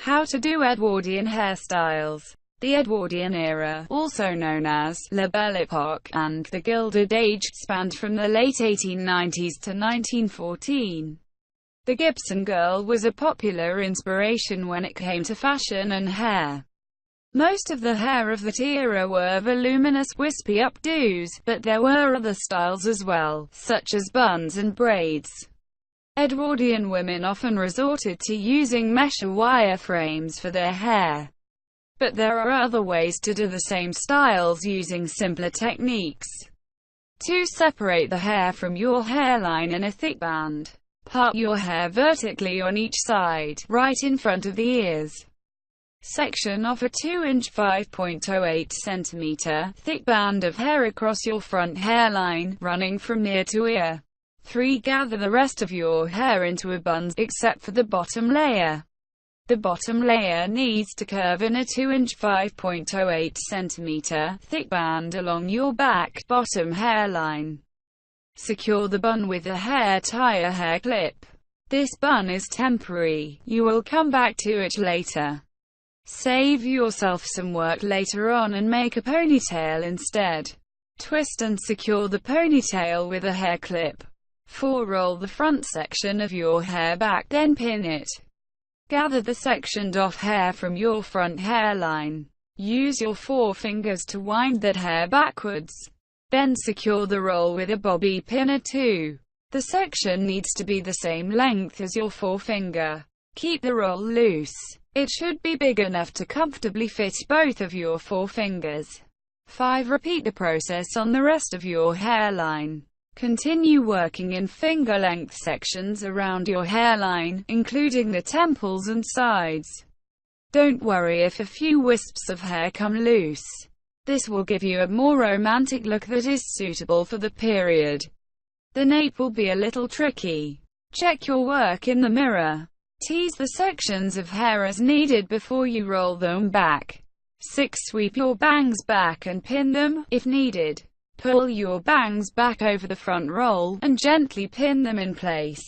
How to do Edwardian hairstyles. The Edwardian era, also known as La Belle Epoque and the Gilded Age, spanned from the late 1890s to 1914. The Gibson girl was a popular inspiration when it came to fashion and hair. Most of the hair of that era were voluminous, wispy updos, but there were other styles as well, such as buns and braids. Edwardian women often resorted to using mesh or wire frames for their hair. But there are other ways to do the same styles using simpler techniques. To separate the hair from your hairline in a thick band, part your hair vertically on each side, right in front of the ears. Section off a 2-inch 5.08 cm thick band of hair across your front hairline, running from ear to ear. 3. Gather the rest of your hair into a bun, except for the bottom layer. The bottom layer needs to curve in a 2-inch 5.08 cm thick band along your back bottom hairline. Secure the bun with a hair tie or hair clip. This bun is temporary, you will come back to it later. Save yourself some work later on and make a ponytail instead. Twist and secure the ponytail with a hair clip. 4. Roll the front section of your hair back, then pin it. Gather the sectioned off hair from your front hairline. Use your forefingers to wind that hair backwards. Then secure the roll with a bobby pin or 2. The section needs to be the same length as your forefinger. Keep the roll loose. It should be big enough to comfortably fit both of your forefingers. 5. Repeat the process on the rest of your hairline. Continue working in finger-length sections around your hairline, including the temples and sides. Don't worry if a few wisps of hair come loose. This will give you a more romantic look that is suitable for the period. The nape will be a little tricky. Check your work in the mirror. Tease the sections of hair as needed before you roll them back. 6. Sweep your bangs back and pin them, if needed. Pull your bangs back over the front roll, and gently pin them in place.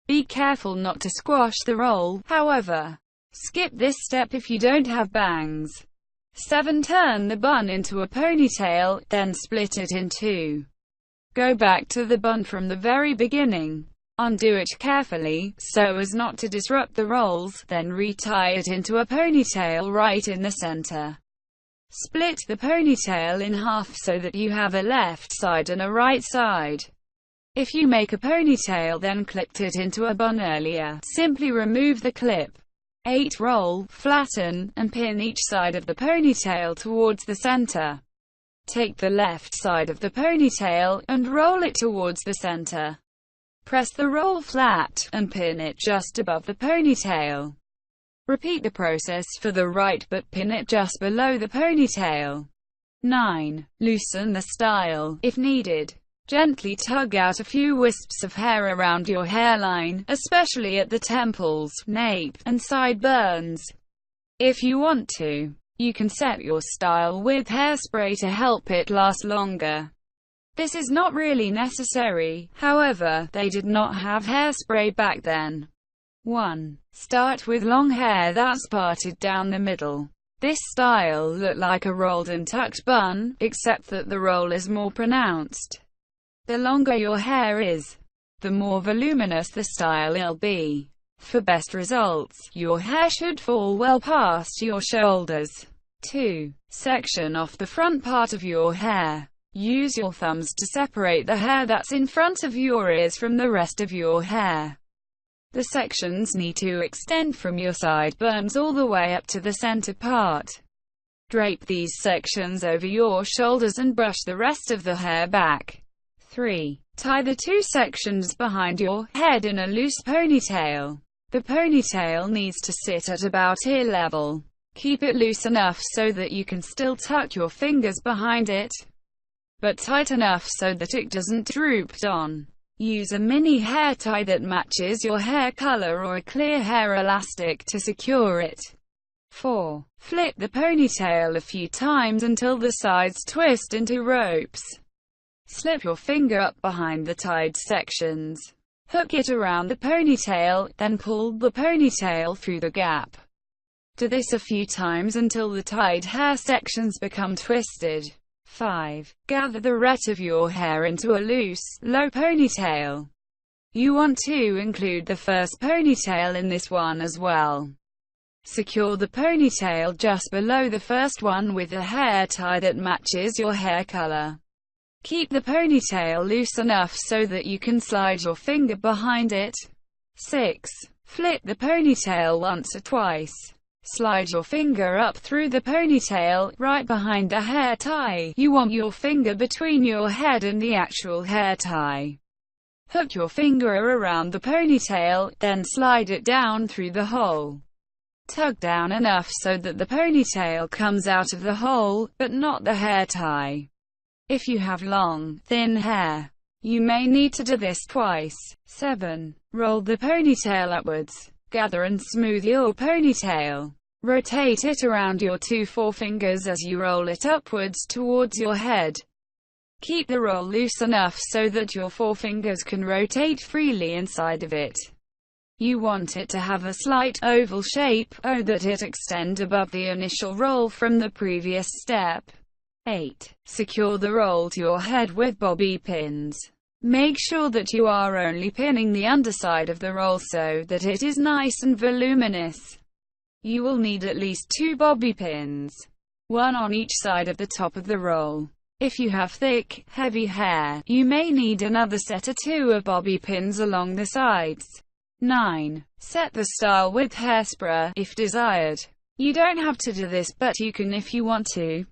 Be careful not to squash the roll, however. Skip this step if you don't have bangs. 7. Turn the bun into a ponytail, then split it in 2. Go back to the bun from the very beginning. Undo it carefully, so as not to disrupt the rolls, then retie it into a ponytail right in the center. Split the ponytail in half so that you have a left side and a right side. If you make a ponytail then clipped it into a bun earlier, simply remove the clip. 8. Roll, flatten, and pin each side of the ponytail towards the center. Take the left side of the ponytail, and roll it towards the center. Press the roll flat, and pin it just above the ponytail. Repeat the process for the right but pin it just below the ponytail. 9. Loosen the style, if needed. Gently tug out a few wisps of hair around your hairline, especially at the temples, nape, and sideburns. If you want to, you can set your style with hairspray to help it last longer. This is not really necessary, however, they did not have hairspray back then. 1. Start with long hair that's parted down the middle. This style looked like a rolled and tucked bun, except that the roll is more pronounced. The longer your hair is, the more voluminous the style will be. For best results, your hair should fall well past your shoulders. 2. Section off the front part of your hair. Use your thumbs to separate the hair that's in front of your ears from the rest of your hair. The sections need to extend from your sideburns all the way up to the center part. Drape these sections over your shoulders and brush the rest of the hair back. 3. Tie the 2 sections behind your head in a loose ponytail. The ponytail needs to sit at about ear level. Keep it loose enough so that you can still tuck your fingers behind it, but tight enough so that it doesn't droop on. Use a mini hair tie that matches your hair color or a clear hair elastic to secure it. 4. Flip the ponytail a few times until the sides twist into ropes. Slip your finger up behind the tied sections. Hook it around the ponytail, then pull the ponytail through the gap. Do this a few times until the tied hair sections become twisted. 5. Gather the rest of your hair into a loose, low ponytail. You want to include the first ponytail in this one as well. Secure the ponytail just below the first one with a hair tie that matches your hair color. Keep the ponytail loose enough so that you can slide your finger behind it. 6. Flip the ponytail once or twice. Slide your finger up through the ponytail, right behind the hair tie. You want your finger between your head and the actual hair tie. Hook your finger around the ponytail, then slide it down through the hole. Tug down enough so that the ponytail comes out of the hole, but not the hair tie. If you have long, thin hair, you may need to do this twice. 7. Roll the ponytail upwards. Gather and smooth your ponytail. Rotate it around your 2 forefingers as you roll it upwards towards your head. Keep the roll loose enough so that your forefingers can rotate freely inside of it. You want it to have a slight oval shape, so that it extends above the initial roll from the previous step. 8. Secure the roll to your head with bobby pins. Make sure that you are only pinning the underside of the roll so that it is nice and voluminous. You will need at least 2 bobby pins, one on each side of the top of the roll. If you have thick, heavy hair, you may need another set or 2 of bobby pins along the sides. 9. Set the style with hairspray, if desired. You don't have to do this, but you can if you want to.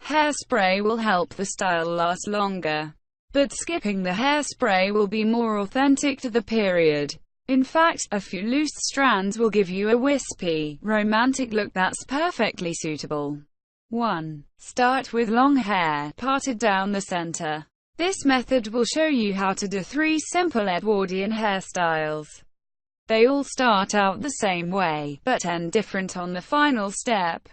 Hairspray will help the style last longer, but skipping the hairspray will be more authentic to the period. In fact, a few loose strands will give you a wispy, romantic look that's perfectly suitable. 1. Start with long hair, parted down the center. This method will show you how to do 3 simple Edwardian hairstyles. They all start out the same way, but end different on the final step.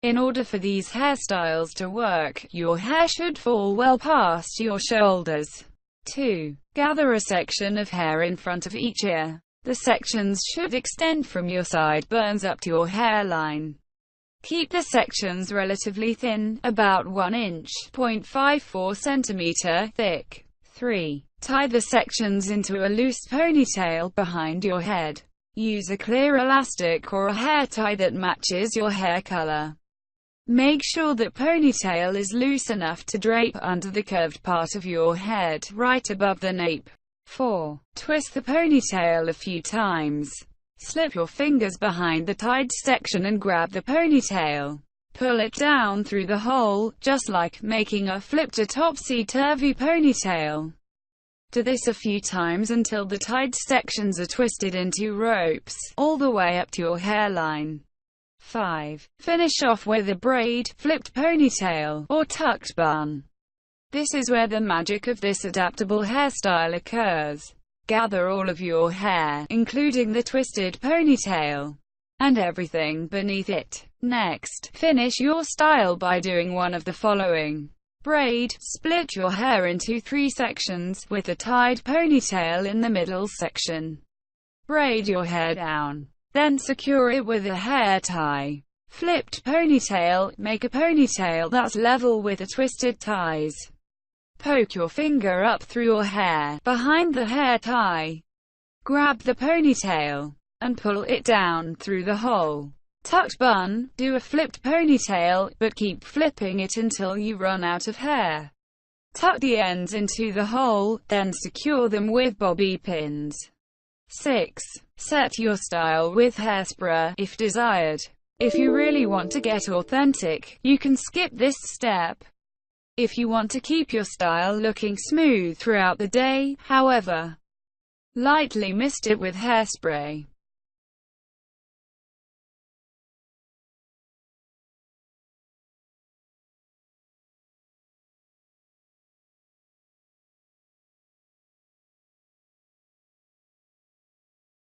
In order for these hairstyles to work, your hair should fall well past your shoulders. 2. Gather a section of hair in front of each ear. The sections should extend from your sideburns up to your hairline. Keep the sections relatively thin, about 1 inch (0.54 centimeter) thick. 3. Tie the sections into a loose ponytail behind your head. Use a clear elastic or a hair tie that matches your hair color. Make sure that ponytail is loose enough to drape under the curved part of your head, right above the nape. 4. Twist the ponytail a few times. Slip your fingers behind the tied section and grab the ponytail. Pull it down through the hole, just like making a flipped or topsy-turvy ponytail. Do this a few times until the tied sections are twisted into ropes, all the way up to your hairline. 5. Finish off with a braid, flipped ponytail, or tucked bun. This is where the magic of this adaptable hairstyle occurs. Gather all of your hair, including the twisted ponytail, and everything beneath it. Next, finish your style by doing one of the following. Braid, split your hair into 3 sections, with a tied ponytail in the middle section. Braid your hair down. Then secure it with a hair tie. Flipped ponytail, make a ponytail that's level with the twisted ties. Poke your finger up through your hair, behind the hair tie. Grab the ponytail, and pull it down through the hole. Tucked bun, do a flipped ponytail, but keep flipping it until you run out of hair. Tuck the ends into the hole, then secure them with bobby pins. 6. Set your style with hairspray, if desired. If you really want to get authentic, you can skip this step. If you want to keep your style looking smooth throughout the day, however, lightly mist it with hairspray.